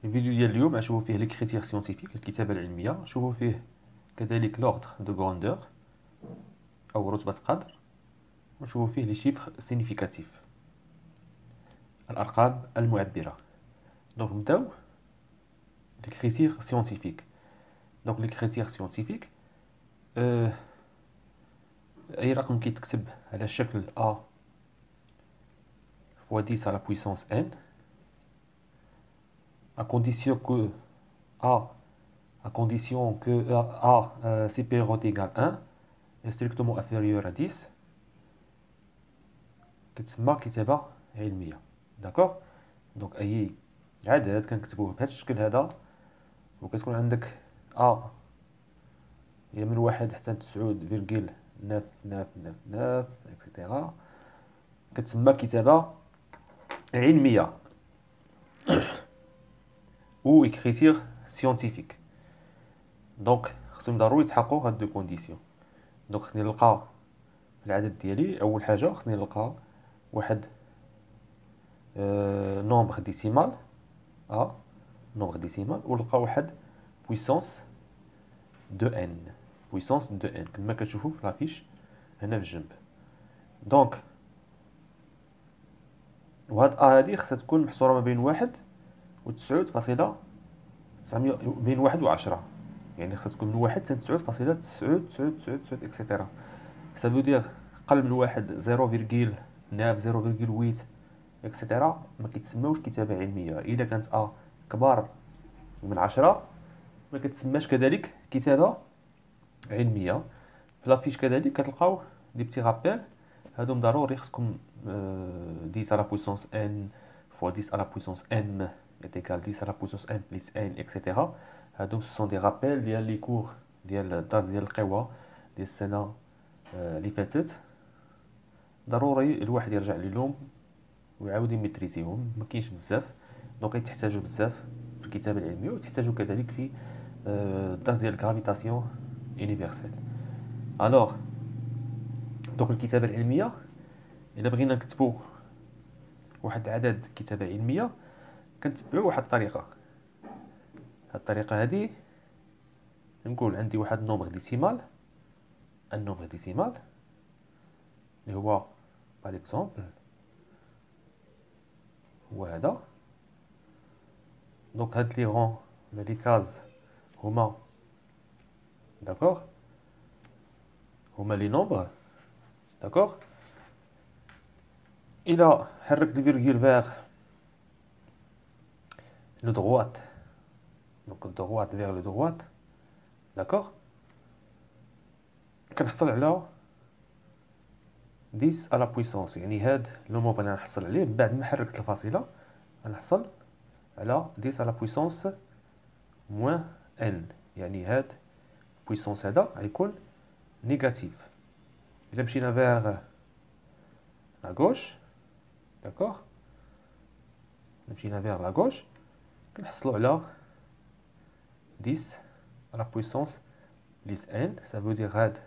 الفيديو ديال اليوم غنشوفو فيه لي كريتير سيونتيفيك، الكتابة العلمية، نشوفو فيه كذلك لوردر دو غروندور أو رتبة قدر، ونشوفو فيه لي شيفر سينيفيكاتيف، الأرقام المعبرة. دونك نبداو لي كريتير سيونتيفيك. دونك لي كريتير سيونتيفيك، أي رقم كيتكتب على شكل A fois 10 à la puissance n à condition que A supérieur ou égal à 1 est strictement inférieur à 10 كتسمى كتابة علمية. داكوغ. دونك أي عدد كنكتبوه بهذا الشكل هذا، وكتكون عندك A هي من 1 حتى 9.999 اكسيتيرا، كتسمى كتابة علمية ou écriture scientifique. دونك خصهم ضروري يتحققوا هاد دو كونديسيون. دونك خصني نلقى العدد ديالي، اول حاجه خصني نلقى واحد نومبر ديسيمال نومبر ديسيمال، ونلقى واحد بويسونس دو ان كما كتشوفوا في لافيش هنا في الجنب. دونك وهاد هادي خصها تكون محصوره ما بين 1 و 9.900 بين 1 و 10، يعني خصها تكون من 1 حتى 9.999 اكسيتيرا. Ça veut dire قل من 1 0.9 0.8 اكسيتيرا ما كيتسماوش كتابة علمية. إذا كانت كبار من 10 ما كتسماش كذلك كتابة علمية. في لافيش كذلك كتلقاو دي بتي رابيل، هادوم ضروري خصكم 10 على بويسونس n fois 10 على بويسونس m est égal 10 على بويسونس m plus n اكسيتيرا. هادوم سو دي رابيل ديال لي كور ديال الدرس ديال القوى ديال السنة اللي فاتت. ضروري الواحد يرجع لهم ويعاود يميتريزيهم، ما كاينش بزاف. دونك تحتاجوا بزاف في الكتابة العلمية، وتحتاجوا كذلك في الدرس ديال الغرافيتاسيون يونيفرسيل. الوغ دونك الكتابة العلمية، إلا بغينا نكتبوا واحد عدد كتابة علمية كنتبعوا واحد الطريقة. هاد الطريقة هادي نقول عندي واحد نومبر ديسيمال، النومبر ديسيمال اللي هو باغ اكزومبل هو هذا. دونك هاد لي غون لي كاز هما داكوغ، هما لي نومبر داكوغ. الى حركت الفيرغول فيغ لو دروات، دونك دروات فيغ لو دروات داكوغ، كنحصل على 10 على بويسونس. يعني هاد لو نومبر اللي غنحصل عليه بعد ما حركت الفاصله غنحصل على 10 على بويسونس موان ان، يعني هاد بويسونس هذا غيكون نيجاتيف. الا مشينا فيغ لا غوش داكوغ، مشينا فيغ لا غوش كنحصلوا على 10 على بويسونس بليس ان. ça veut dire هاد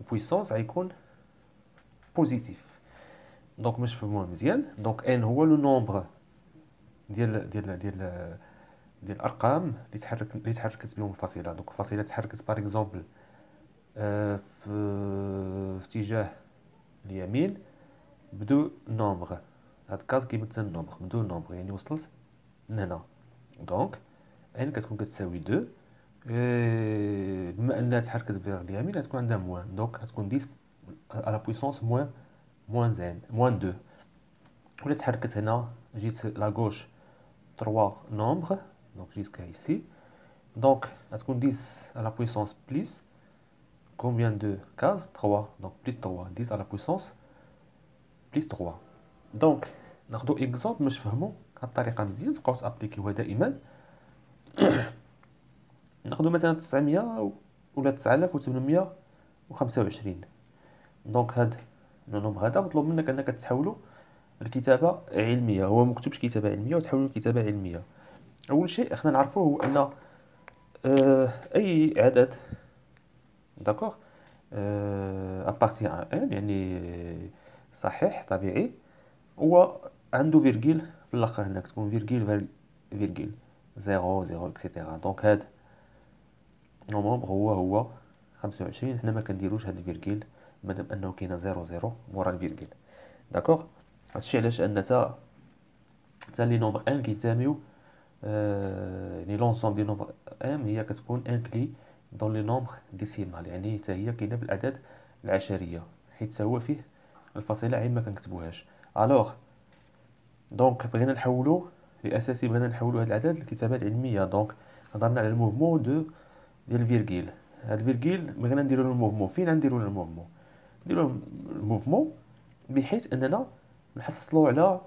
البويسونس غيكون بوزيتيف. دونك باش نفهموه مزيان، دونك ان هو لو نومبر ديال الارقام اللي تحركت بهم الفاصله. دونك الفاصله تحركت باغ اكزومبل في اتجاه اليمين بدو نومبر، هاد كاز كيمثل النومبر بدو نومبر، يعني وصلت لهنا. دونك ان كتكون كتساوي 2، بما انها تحركت فيغ اليمين غتكون عندها موان، دونك غتكون 10 على بويسونس موان 2. ولا تحركت هنا جيت لا غوش 3 نومبر، دونك جيسكا ايسي، دونك غتكون 10 على بويسونس بليس combien de cases 3، donc plus 3 10 à la puissance plus 3. دونك ناخذ اكزومبل باش نفهموا هاد الطريقه مزيان تبقاو تابليكيوها دائما. ناخذ مثلا 900 ولا 9825. دونك هاد لو نومبر هذا مطلوب منك انك تحولو لكتابه علميه، هو مكتوبش كتابه علميه وتحولو لكتابه علميه. اول شيء خصنا نعرفوه هو ان اي عدد داكوغ ابارتي ان ان، يعني صحيح طبيعي، هو عنده فيرغيل في الاخر. هنا كتكون فيرغيل فيرغيل 0 0 اكسيتيرا. دونك هاد نومبر هو 25. حنا ما كنديروش هاد الفيرغيل مادام انه كاينه 0 0 مورا الفيرغيل. داكوغ. هادشي علاش ان تا لي نومبر ان كيتساميو يعني لونسومبل دي نومبر ام هي كتكون انكلي دون لي نومبر ديسيمال، يعني حتى هي كاينه بالاعداد العشريه، حيت هو فيه الفاصله عين ما كنكتبوهاش. الوغ دونك بغينا نحولو لاساسي، بغينا نحولو هاد الاعداد للكتابه العلميه. دونك هضرنا على الموفمون ديال الفيرغيل. هاد الفيرغيل بغينا نديرو له الموفمون. فين غنديرو له الموفمون؟ نديرو الموفمون بحيث اننا نحصلو على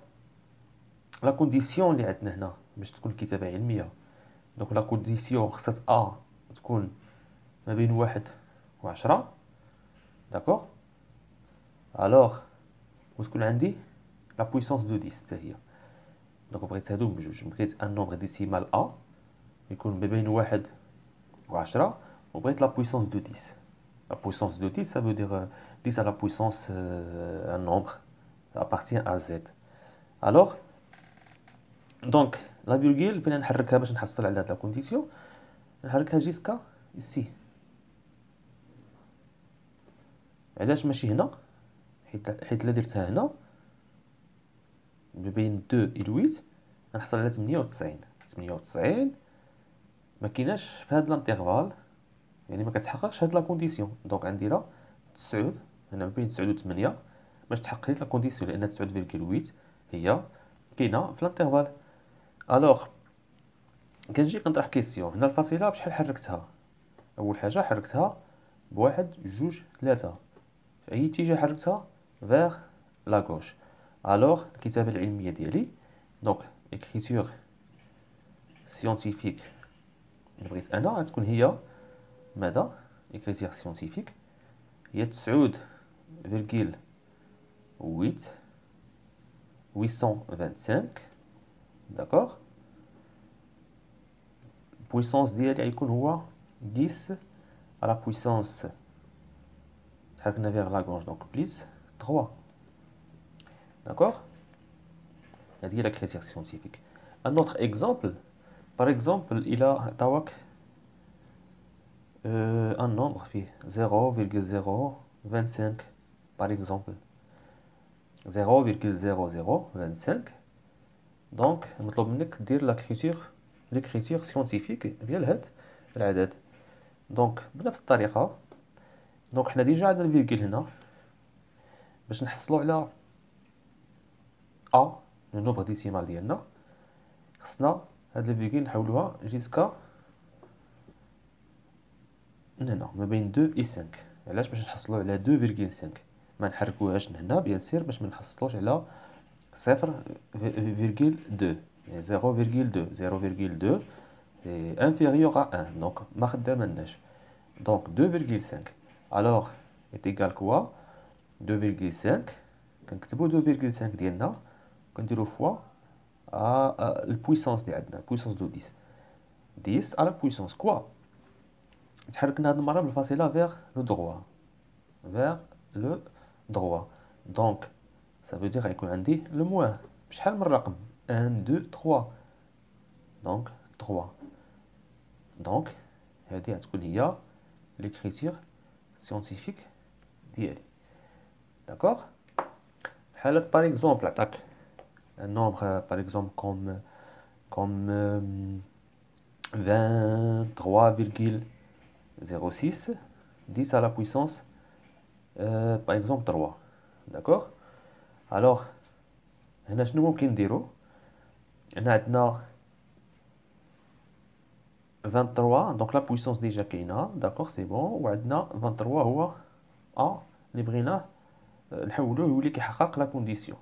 لا كونديسيون اللي عندنا هنا باش تكون الكتابه علميه. دونك لا كونديسيون خصها تكون ما بين 1 و 10. داكوغ. الوغ وتكون عندي لا بويسونس دو 10 حتى هي. دونك بغيت هادو بجوج، بغيت ان نومبر ديسيمال يكون ما بين 1 و 10، وبغيت لا بويسونس دو 10. La puissance de 10, ça veut dire 10 à la puissance un nombre appartient à z. Alors, donc, la virgule, فين نحركها باش نحصل على هاد لا كونديسيون؟ نحركها جيسكا ici. علاش ماشي هنا؟ حيت الا درتها هنا ما بين 2 و 8 غنحصل على 98. 98 ما كايناش في هاد الانترفال، يعني ما كتحققش هاد لا كونديسيون. دونك غنديرها 9 هنا ما بين 9 و 8 باش تحقق لي لا كونديسيون، لان 9.8 هي كاينه في الانترفال. الوغ كنجي كنطرح كيسيون. هنا الفاصله بشحال حركتها؟ اول حاجه حركتها بواحد جوج ثلاثة، في اي اتجاه حركتها؟ فيغ لا غوش. الوغ الكتابه العلميه ديالي دونك écriture scientifique اللي بغيت انا غتكون هي ماذا؟ écriture scientifique هي 9.825. داكوغ. البويسونس ديالي غيكون هو 10 على بويسونس تحركنا فيغ لا غونج دونك بليس 3. داكوغ. هذه هي لا كريتير سيونتيفيك. ان اوتر اكزومبل، باغ اكزومبل الى عطاوك ان نومبر فيه 0.025 باغ اكزومبل 0.0025. دونك مطلوب منك دير ليكريتير سيونتيفيك ديال هاد العدد. دونك بنفس الطريقه، دونك حنا ديجا عندنا الفيرغيل هنا باش نحصلوا على النومبر ديسيمال ديالنا. خصنا هاد الفيرغيل نحولوها جيسكا هنا ما بين 2 و 5. علاش؟ باش نحصلوا على 2.5. ما نحركوهاش هنا بيان سير باش ما نحصلوش على 0.2 يعني 0.2 0.2 inférieur à 1. دونك ما خدامناش. دونك 2.5 alors est égal quoi 2.5 كنكتبوا 2.5 ديالنا كنديروا فوا البويسونس اللي عندنا البويسونس دو 10 على بويسونس كوا. تحركنا هاد المره بالفاصله فيغ لو دروا دونك ça veut dire غيكون عندي لو موان بشحال من رقم 1 2 3 دونك 3. دونك هذه غتكون هي ليكريتير سيونتيفيك ديالي. داكوغ. بحال باغ اكزومبل عطاك un nombre par exemple comme 23,06 10 à la puissance par exemple 3. d'accord. alors هنا شنو ممكن نديرو؟ هنا عندنا 23 دونك لا بويسونس ديجا كاينه. داكوغ سي بون. وعندنا 23 هو اللي بغيناه نحولوه يولي كيحقق لا كونديسيون.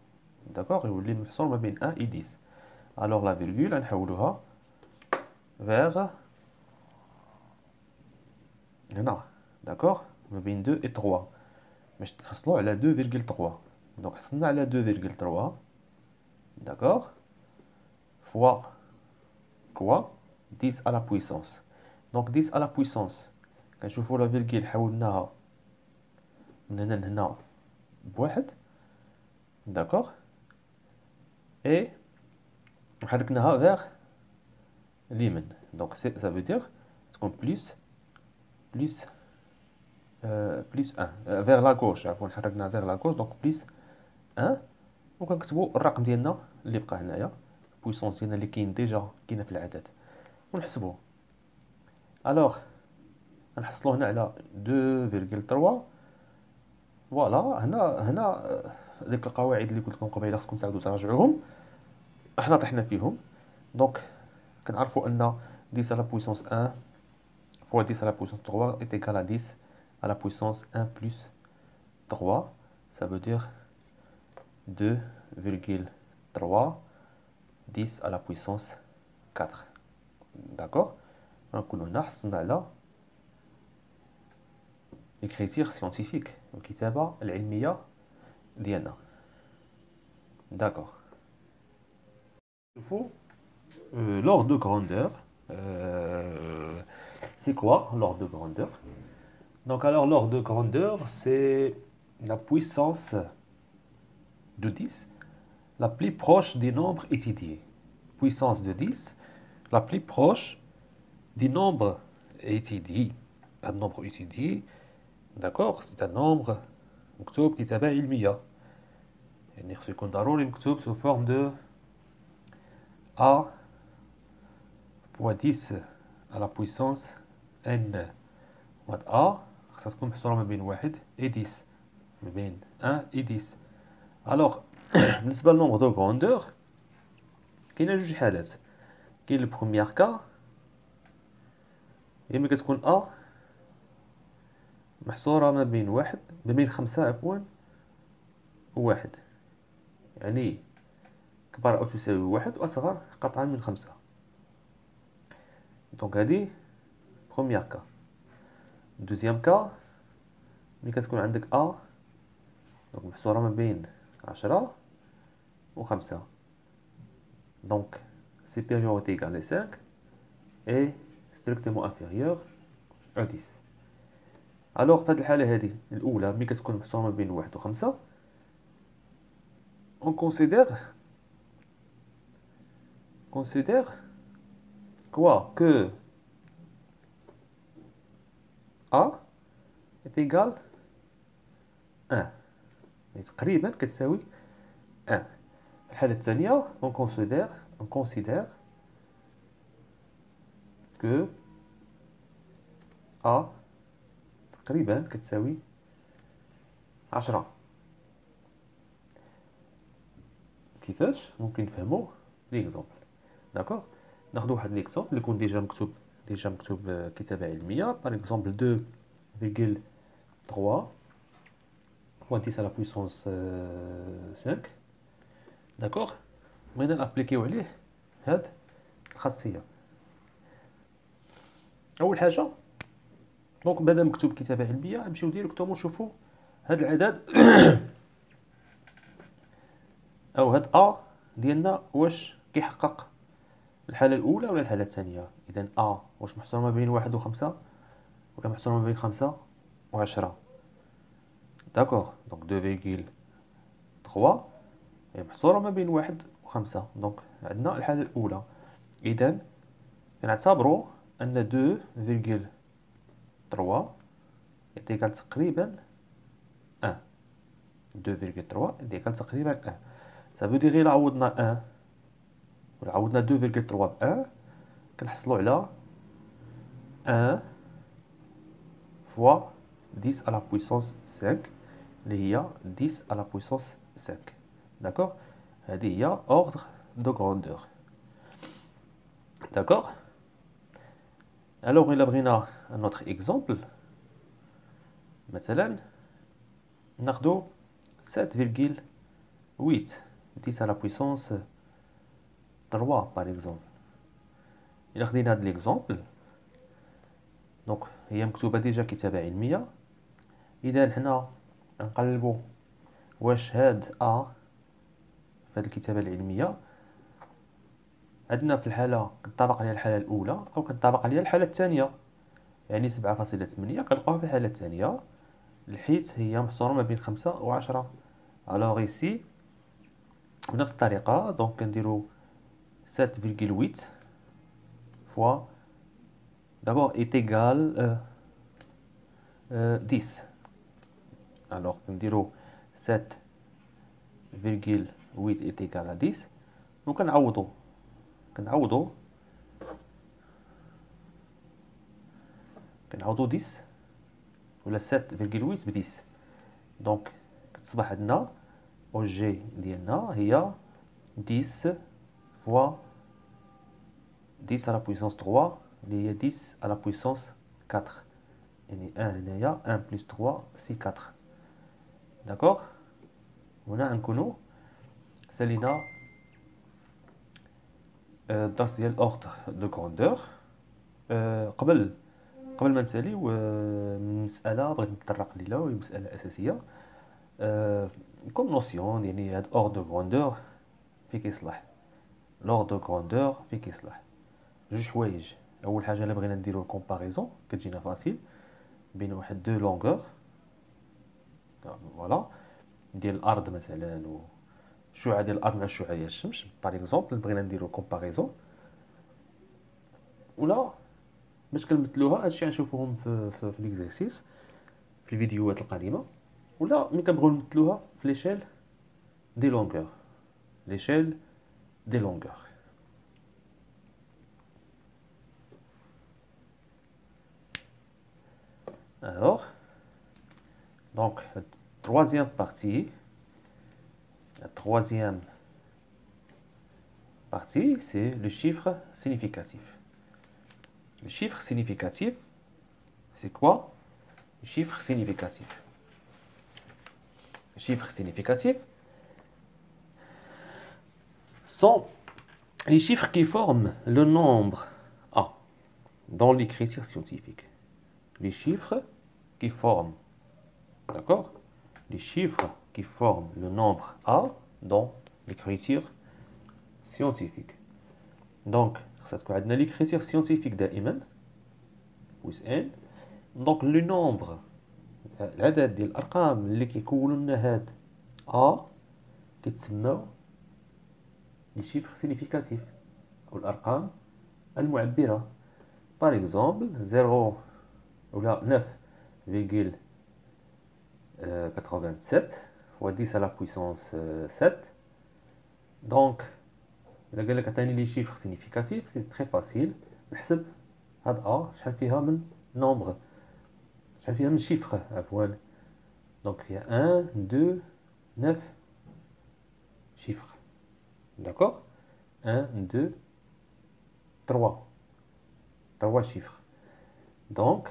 داكوغ. يولي محصور ما بين 1 و 10. الوغ لا فيرغول غنحولوها فيغ هنا. داكوغ ما بين 2 و 3 باش نحصلوا على 2.3. دونك حصلنا على 2.3. داكوغ فوا كوا 10 على بويسونس. دونك 10 على بويسونس كنشوفوا لا فيرغول حولناها من هنا لهنا بواحد. داكوغ. اي وحركناها فيغ اليمين. دونك سي ça veut dire تكون plus plus 1 vers la gauche. عفوا حركنا vers la gauche، دونك plus 1. وكنكتبوا الرقم ديالنا اللي بقى هنايا، بويسونس ديالنا اللي كاين ديجا كاينه في العدد، ونحسبوه. الوغ غنحصلوا هنا على 2.3. فوالا هنا ديك القواعد اللي قلت لكم قبيله خصكم تعاودوا تراجعوهم، احنا طحنا فيهم. دونك كنعرفوا ان 10 على بويسونس 1 fois 10 à la puissance 3 est égal à 10 à la puissance 1 plus 3. Ça veut dire 2,3 10 à la puissance 4. D'accord. Donc on a l'écriture scientifique الكتابة العلمية ديالنا. D'accord. Il faut l'ordre de grandeur. C'est quoi l'ordre de grandeur? Donc alors l'ordre de grandeur, c'est la puissance de 10 la plus proche des nombres étudiés. Puissance de 10 la plus proche du nombre étudié. Un nombre étudié, d'accord, c'est un nombre مكتوب كتابة علمية، يعني خصو يكون ضروري مكتوب sous forme de a fois 10 à la puissance n. وهاد a خصها تكون محصورة ما بين 1 et 10، ما بين 1 et 10. alors بالنسبة للنومبر دو غروندور كاينة جوج حالات. كاين البروميير كا، هي ملي كتكون a محصورة ما بين 5 عفوا و 1، يعني كبر أو تساوي 1 وأصغر قطعا من 5. دونك هادي بروميير كا. دوزيام كا ملي كتكون عندك a دونك محصورة ما بين 10 و 5، دونك supérieur ou égal à 5 et strictement inférieur à 10. alors في هاد الحالة هادي الأولى ملي كتكون محصورة ما بين 1 و 5، on considère quoi que a est égal 1، يعني تقريبا كتساوي 1. في الحالة الثانية on considère que a تقريبا كتساوي 10. كيفاش ممكن نفهمو ليكزامبل؟ داكوغ، ناخدو واحد ليكزامبل اللي يكون ديجا مكتوب كتابة علمية. باغ اكزومبل 2,3 fois 10 à la puissance 5. داكوغ، بغينا نابليكيو عليه هاد الخاصية. اول حاجة دونك مادام مكتوب كتابة علمية نمشيو ديريكتومون نشوفو هاد العدد او هاد ا ديالنا واش كيحقق الحالة الأولى ولا الحالة الثانية. إذا a واش محصورة ما بين 1 و 5 ولا محصورة ما بين 5 و 10. داكوغ، دونك 2,3 هي محصورة ما بين 1 و 5، دونك عندنا الحالة الأولى. إذا كنعتبرو أن 2,3 يتيكال تقريبا 1. 2,3 يتيكال تقريبا 1. ça veut dire إلا عوضنا 1 ولا عوضنا 2,3 ب 1 كنحصلو على 1 fois 10 à la puissance 5 اللي هي 10 à la puissance 5. داكوغ، هذه هي ordre de grandeur. داكوغ. الوغ إلا بغينا un autre exemple، مثلا ناخدو 7,8 10 à la puissance 3 par exemple. إلا خدينا هاد ليكزومبل دونك هي مكتوبة ديجا كتابة علمية. إذا حنا نقلبو واش هاد a في هاد الكتابة العلمية عندنا في الحالة كنطبق عليها الحالة الأولى أو كنطبق عليها الحالة الثانية، يعني 7.8 كنلقاوها في الحالة الثانية لحيت هي محصورة ما بين 5 و 10. الوغ إيسي بنفس الطريقة دونك كنديرو 7,8 fois, d'abord est égal 10. Alors, on dirait 7,8 est égal à 10. Donc, on a 10 ولا 7,8 ب 10. دونك كتصبح عندنا او جي ديالنا هي 10 فوا 10 على بويسونس 3 اللي هي 10 على بويسونس 4. يعني 1 هنايا 1 بلس 3 سي 4. داكوغ. هنا نكونو سالينا الدرس ديال اوردر دو غروندور. قبل ما نساليو مسألة بغيت نتطرق ليها وهي مسألة أساسية كوم نوسيون. يعني هاد اوردر دو غروندور فين كيصلح؟ لوردر دو غروندور فين كيصلح؟ جوج حوايج. اول حاجه الا بغينا نديرو الكومباريزون كتجينا فاسيل بين واحد دو لونغور فوالا ديال الارض مثلا والشعاع ديال الارض مع الشعاع ديال الشمس باغ اكزومبل بغينا نديرو كومباريزون. ولا باش كنمثلوها هادشي غنشوفوهم في ليكزارسيس في الفيديوهات القادمه. ولا ملي كنبغيو نمثلوها في ليشيل دي لونغور l'échelle des longueurs. Alors, donc, la troisième partie, c'est le chiffre significatif. Le chiffre significatif, c'est quoi? Le chiffre significatif. Le chiffre significatif sont les chiffres qui forment le nombre A dans l'écriture scientifique. Les chiffres qui forment, d'accord? Les chiffres qui forment le nombre A dans l'écriture scientifique. Donc, ça se dans l'écriture scientifique دائما with n. Donc, le nombre العدد ديال الأرقام اللي كيكونوا لنا هاد A كيتسموا les chiffres significatifs ou الأرقام المعبرة. Par exemple 0 ولا 9,87 fois 10 à la puissance 7. Donc إلا قال لك عطيني لي chiffres significatifs c'est très facile نحسب هاد A شحال فيها من nombre شحال فيها من chiffre عفوا. Donc il y a 1 2 9 chiffres. D'accord? 1, 2, 3. 3 chiffres. Donc,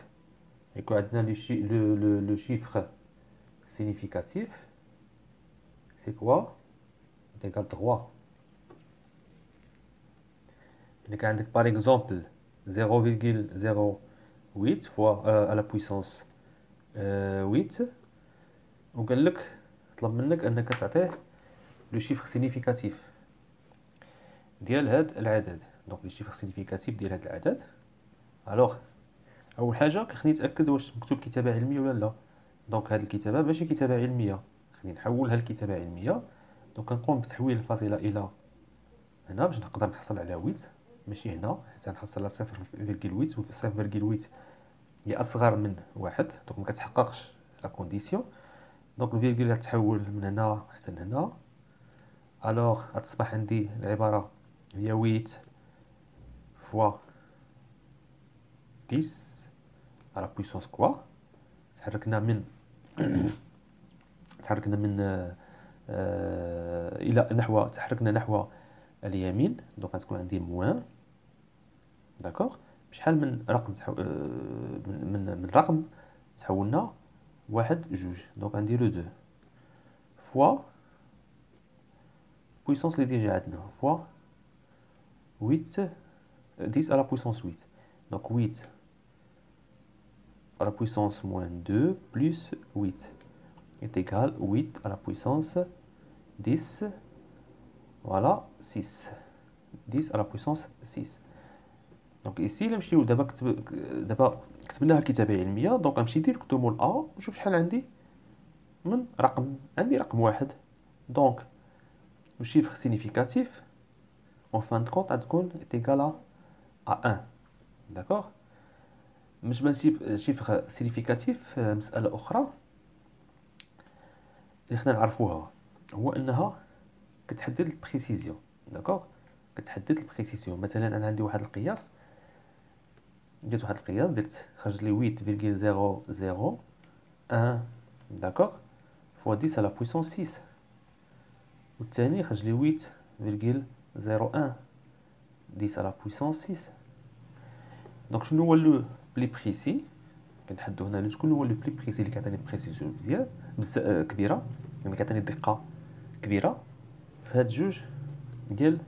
et quand on a le chiffre significatif, c'est quoi? C'est égal à 3. Donc, par exemple, 0,08 fois à la puissance 8. وقال لك طلب منك انك تعطيه لو شيفر سينيفيكاتيف ديال هاد العدد. دونك لو شيفر سينيفيكاتيف ديال هاد العدد. الوغ اول حاجه كيخصني نتاكد واش مكتوب كتابه علميه ولا لا. دونك هاد الكتابه ماشي كتابه علميه، خليني نحولها لكتابه علميه. دونك كنقوم بتحويل الفاصله الى هنا باش نقدر نحصل على 8 ماشي هنا حتى نحصل على 0.8 و 0.8 هي اصغر من 1. دونك ما كتحققش لا كونديسيون. دونك الفيرغول غتحول من هنا حتى لهنا. الوغ غتصبح عندي العباره هي 8 فوا 10 على بويسونس كوا. تحركنا من الى نحو نحو اليمين. دونك غتكون عندي موان. داكوغ. بشحال من رقم من رقم تحولنا واحد جوج. دونك غنديرو 2 فوا بويسونس اللي ديجا عندنا فوا 8 10 على بويسونس 8. دونك 8 à la puissance moins 2 plus 8 est égal 8 à la puissance 10. Voilà 6. 10 à la puissance 6. Donc ici نمشيو دابا كتبناها الكتابه علميه. دونك غنمشي ديريكتومون ل A ونشوف شحال عندي من رقم. عندي رقم واحد. دونك le chiffre significatif en fin de compte غتكون est égal à 1. داكوغ. بالنسبه لشيفر سينيفيكاتيف، مساله اخرى اللي خصنا نعرفوها هو انها كتحدد البريسيزيون. داكوغ، كتحدد البريسيزيون. مثلا انا عندي واحد القياس، درت خرج لي 8.001 داكوغ فوا 10 على بويسون 6، والثاني خرج لي 8.01 10 على بويسون 6. دونك شنو هو لو بلي بريسي؟ كنحددو هنا شكون هو لو بلي بريسي اللي كيعطيني بريسيزيون مزيان كبيره، يعني كيعطيني دقه كبيره في هاد جوج ديال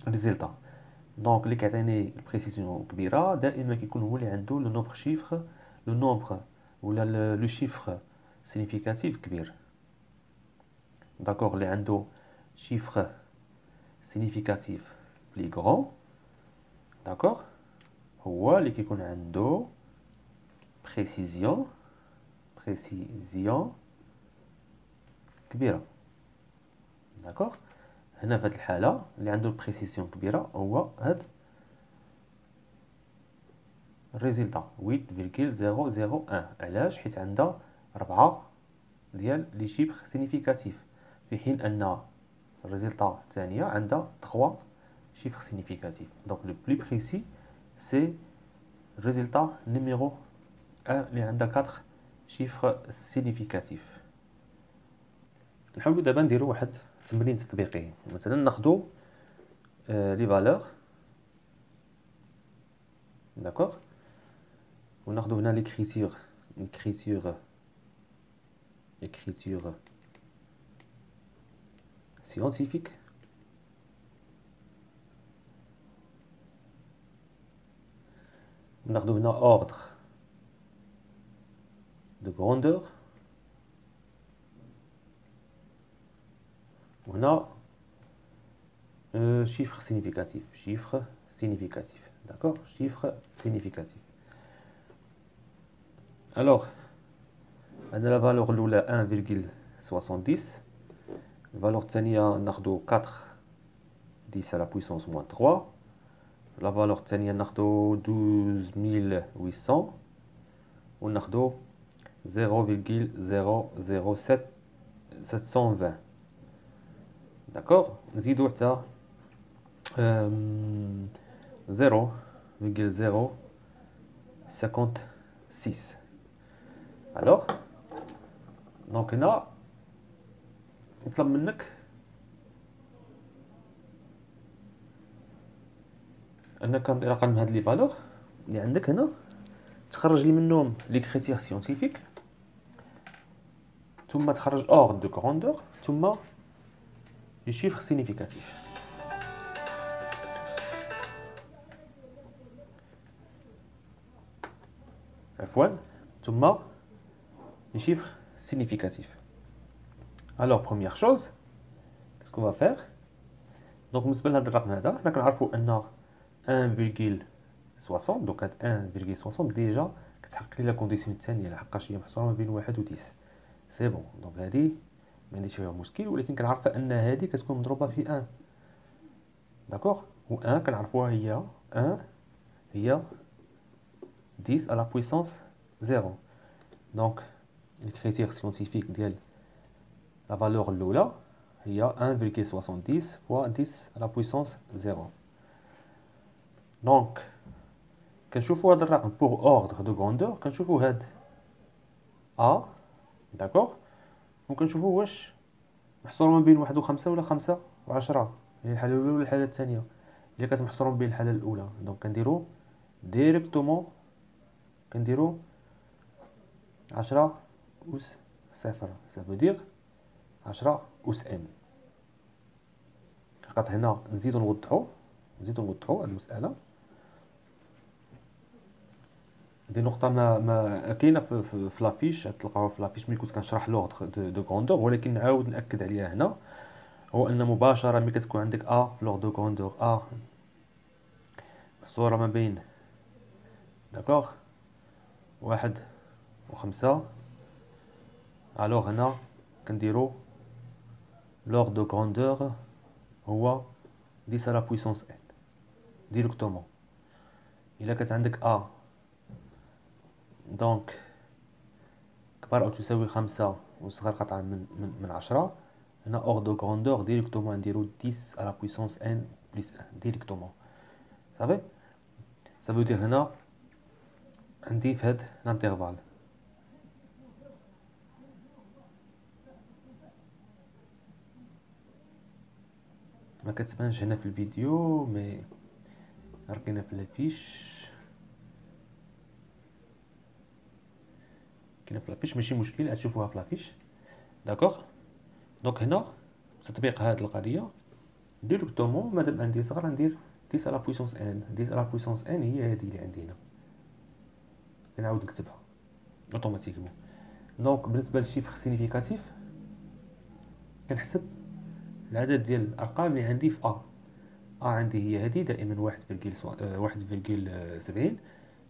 ريزلتا. دونك اللي كيعطيني البريسيزيون كبيره دائما كيكون هو اللي عنده لو نومبر شيفر، لو نومبر ولا لو شيفر سينيفيكاتيف كبير. داكوغ، اللي عنده شيفر سينيفيكاتيف بلي غران داكوغ هو اللي كيكون عنده بريسيزيون كبيره. داكوغ، هنا في هذه الحاله اللي عنده بريسيزيون كبيره هو هاد الريزلتا 8.001. علاش؟ حيت عندها 4 ديال لي شيفر سينيفيكاتيف، في حين ان الريزلتا الثانيه عندها 3 شيفر سينيفيكاتيف. دونك لو بلي بريسي سي الريزلتا نيميرو 1 اللي عندها 4 شيفر سينيفيكاتيف. نحاولوا دابا نديروا واحد تمرين تطبيقي. مثلا ناخذوا لي فالور داكوغ، وناخذوا هنا l'écriture scientifique. وناخذوا هنا ordre de grandeur، وهنا chiffre significatif. D'accord, chiffre significatif. Alors عندنا la valeur الأولى 1,70. الفالور الثانية ناخدو 4 10 على puissance moins 3. la valeur الثانية ناخدو 12800 وناخدو 0,007720. داكوغ، نزيدو حتى 0,056. الوغ دونك هنا نطلب منك انك رقم هاد لي فالور اللي عندك هنا تخرج لي منهم لي كريتير سيونتيفيك، ثم تخرج اوردر دو غروندور، ثم لي شيفر سينيفيكاتيف. عفوا، ثم les chiffres significatifs. Alors première chose, qu'est-ce qu'on va faire? Donc بالنسبه لهذا الرقم هذا حنا كنعرفوا ان 1,60 دونك هاد 1,60 ديجا كتحقق لي لا كونديسيون الثانيه لحقاش هي محصوره ما بين 1 و 10. سي بون، دونك هادي ما عنديش فيها مشكل، ولكن كنعرفها ان هادي كتكون مضروبه في 1. داكوغ، و 1 كنعرفوها هي 1 هي 10 على بويسونس 0. دونك الكريتير سيونتيفيك ديال لا فالور الاولى هي 1,70 فوا 10 على بويسونس 0. دونك كنشوفوا هذا الرقم بور اوردر دو غروندور، كنشوفوا هاد ا داكوغ، وكنشوفوا واش محصور ما بين 1 و 5 ولا 5 و 10، يعني الحاله الاولى ولا الحاله الثانيه. الا كانت محصوره ما بين الحاله الاولى دونك كنديروا ديريكتومون كنديروا 10 أس 0، ça veut dire 10 أس n. فقط هنا نزيدو نوضحو هاد المسألة. دي نقطة ما كاينة في لافيش، تلقاوها في لافيش ملي كنت كنشرح لوغدر دو غروندور، ولكن نعاود نأكد عليها هنا، هو أن مباشرة ملي كتكون عندك أ في لوغدر دو غروندور أ محصورة ما بين داكوغ 1 و 5، الوغ هنا كنديرو l'ordre de grandeur هو 10 على puissance n directement. إلا كانت عندك A دونك كبر أو تساوي 5 وصغر قطعا من 10، هنا أور دو غروندور ديريكتومون نديرو 10 على بويسونس n بلس 1 ديريكتومون. صافي سافو دير هنا عندي في هاد الانترفال ما كتبانش هنا في الفيديو مي ركينا في لافيش، كاينه في لافيش ماشي مشكل غتشوفوها في لافيش. داكوغ دونك هنا تطبيق هاد القضيه ديريكتومون مادام عندي صغر ندير 10 على بويسونس ان. 10 على بويسونس ان هي هادي اللي عندي هنا، كنعاود نكتبها اوتوماتيكمون. دونك بالنسبه للشيفر سينيفيكاتيف كنحسب العدد ديال الارقام اللي عندي في ا عندي هي هذه دائما 1.70.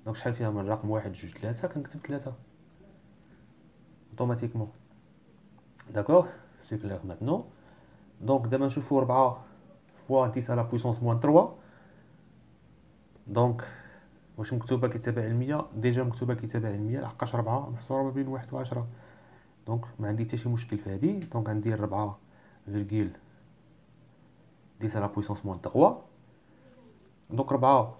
دونك شحال فيها من الرقم 1 2 3 كنكتب 3 اوتوماتيكمون. داكوغ سي كلير ماتنون. دونك دابا نشوفوا 4 فوا 10 على بويسونس موان 3. دونك واش مكتوبه كتابه علميه؟ ديجا مكتوبه كتابه علميه لحقاش 4 محصوره ما بين 1 و 10. دونك ما عندي حتى شي مشكل في هذه. دونك غندير 4 فيرغيل 10 على بويسونس موان 3. دونك 4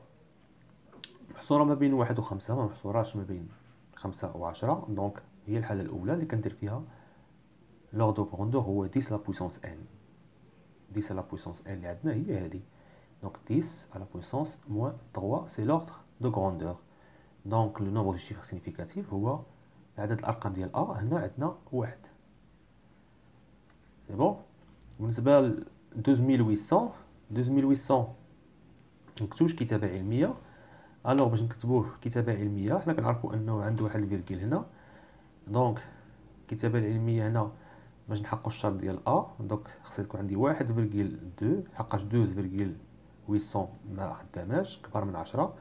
محصوره ما بين 1 و 5، ما محصوراش ما بين 5 و 10. دونك هي الحاله الاولى اللي كندير فيها لور دو غروندور هو 10 على بويسونس ان. 10 على بويسونس ان اللي عندنا هي هذه. دونك 10 على بويسونس موان 3 سي لوردر دو غروندور. دونك لو نومبر دو شيفر سينيفيكاتيف هو عدد الارقام ديال هنا عندنا 1. سي بون. بالنسبه ل 12800 مكتوبش كتابه علميه. الوغ باش نكتبوه كتابه علميه حنا كنعرفوا انه عنده واحد الفيرغيل هنا. دونك الكتابه العلميه هنا باش نحققوا الشرط ديال دونك خصها تكون عندي 1.2 حقاش 2.800 ما خداماش كبر من 10.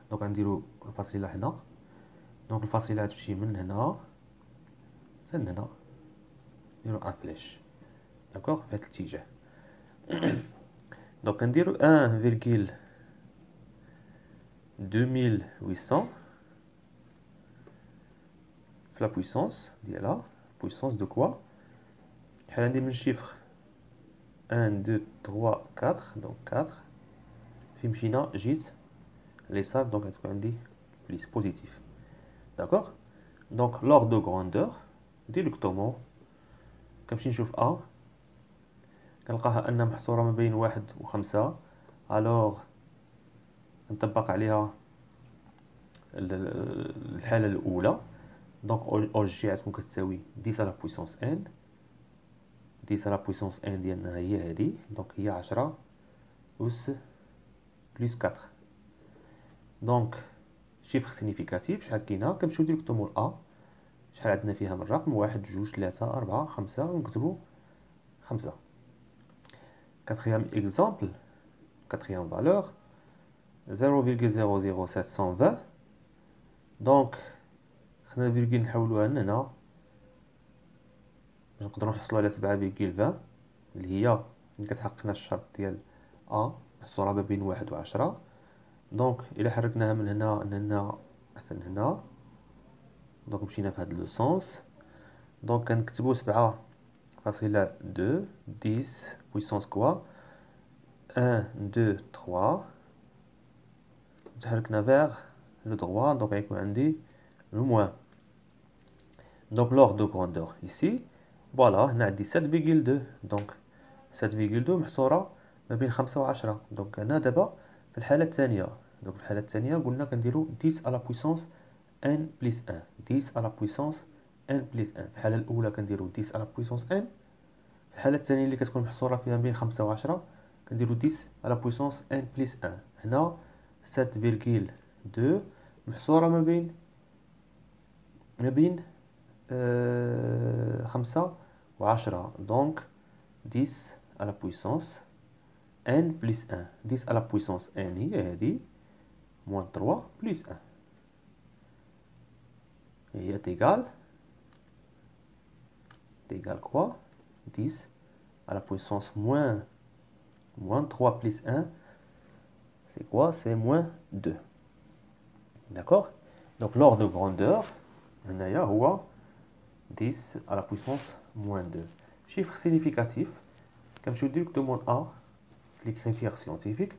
دونك غنديروا الفاصله هنا. دونك الفاصله غتمشي من هنا حتى لهنا، نديروا ان فلاش داكوغ في هذا الاتجاه. دونك كنديروا 1.2800 في لا بويسونس ديالها. بويسونس دو كوا؟ شحال عندي من شيفر؟ 1 2 3 4. دونك 4 فين مشينا جيت ليسار. دونك غتكون عندي بليس بوزيتيف. داكوغ دونك لور دو غروندور ديريكتومون كنمشي نشوف كنلقاها ان محصوره ما بين 1 و 5. الوغ نطبق عليها الحاله الاولى. دونك او جي غتكون كتساوي 10 على بويسونس ان. 10 على بويسونس ان ديالنا هي هذه. دونك هي 10 أس بلس 4. دونك شيفر سينيفيكاتيف شحال كاينه؟ كنمشيو ديريكتومون شحال عندنا فيها من رقم؟ 1 2 3 4 5 ونكتبو 5. كاتريام اكزامبل كاتريام فالور 0.00720. دونك خصنا الفيرغيل نحولوها لهنا باش نقدروا نحصلوا على 7.20 اللي هي اللي كتحقق لنا الشرط ديال محصوره ما بين 1 و 10. دونك الا حركناها من هنا لهنا حتى لهنا. دونك مشينا في هذا لو سونس. دونك كنكتبوا 7.2 10 بويسونس كوا 1 2 3. تحركنا فيغ لو دروا. دونك غيكون عندي لو موان. دونك لور دو غروندور ايسي فوالا هنا عندي 7.2. دونك 7.2 محصوره ما بين 5 و 10. دونك هنا دابا في الحاله الثانيه. دونك في الحاله الثانيه قلنا كنديروا 10 على بويسونس ان بلس 1. 10 على بويسونس ان بلس 1. في الحاله الاولى كنديروا 10 على بويسونس ان. في الحاله الثانيه اللي كتكون محصوره فيها بين 5 و 10 كنديروا 10 على بويسونس ان بلس 1. هنا 7.2 محصوره ما بين 5 و 10. دونك 10 على بويسونس ان بلس 1. 10 على بويسونس ان هي هذه موان 3 بلس 1 هي تيغال كوا 10 à la puissance moins 3 plus 1, c'est quoi? C'est moins 2. D'accord? Donc l'ordre de grandeur, هنايا هو 10 à la puissance moins 2. Chiffre significatif, كنمشيو directement A في les critères scientifiques,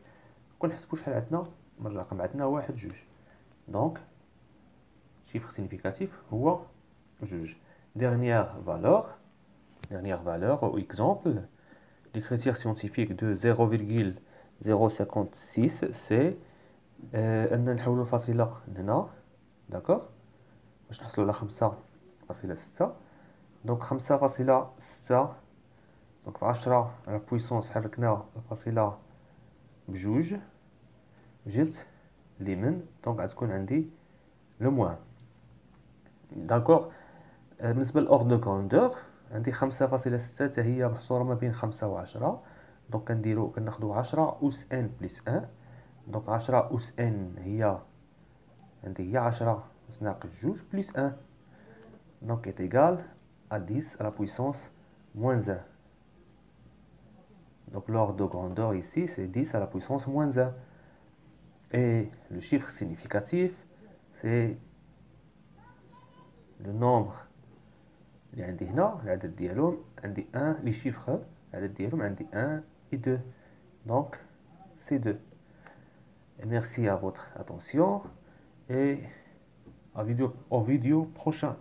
كنحسبوا شحال عندنا من الرقم. عندنا واحد جوج. Donc chiffre significatif هو جوج. Dernière valeur ou exemple, les critères scientifiques de 0,056 c'est أن نحولوا الفاصلة هنا. d'accord باش نحصلوا على 5.6. دونك 5.6 دونك في 10 على بويسونس حركنا الفاصلة بجوج جبت اليمين، دونك غتكون عندي لو موان. داكوغ. بالنسبة للأوردر دو كروندور عندي 5.6 حتى هي محصورة ما بين 5 و 10. دونك كناخدو 10 أس ان بلس 1. دونك 10 أس ان هي عندي هي 10 أس ناقص جوج بلس 1. دونك est égal à 10 à la puissance moins 1. Donc l'ordre de grandeur ici c'est 10 à la puissance moins 1. Et le chiffre significatif c'est le nombre اللي عندي هنا العدد ديالهم عندي 1. لي شيفر العدد ديالهم عندي 1 et 2. Donc c'est 2. Et merci à votre attention et au vidéo prochain.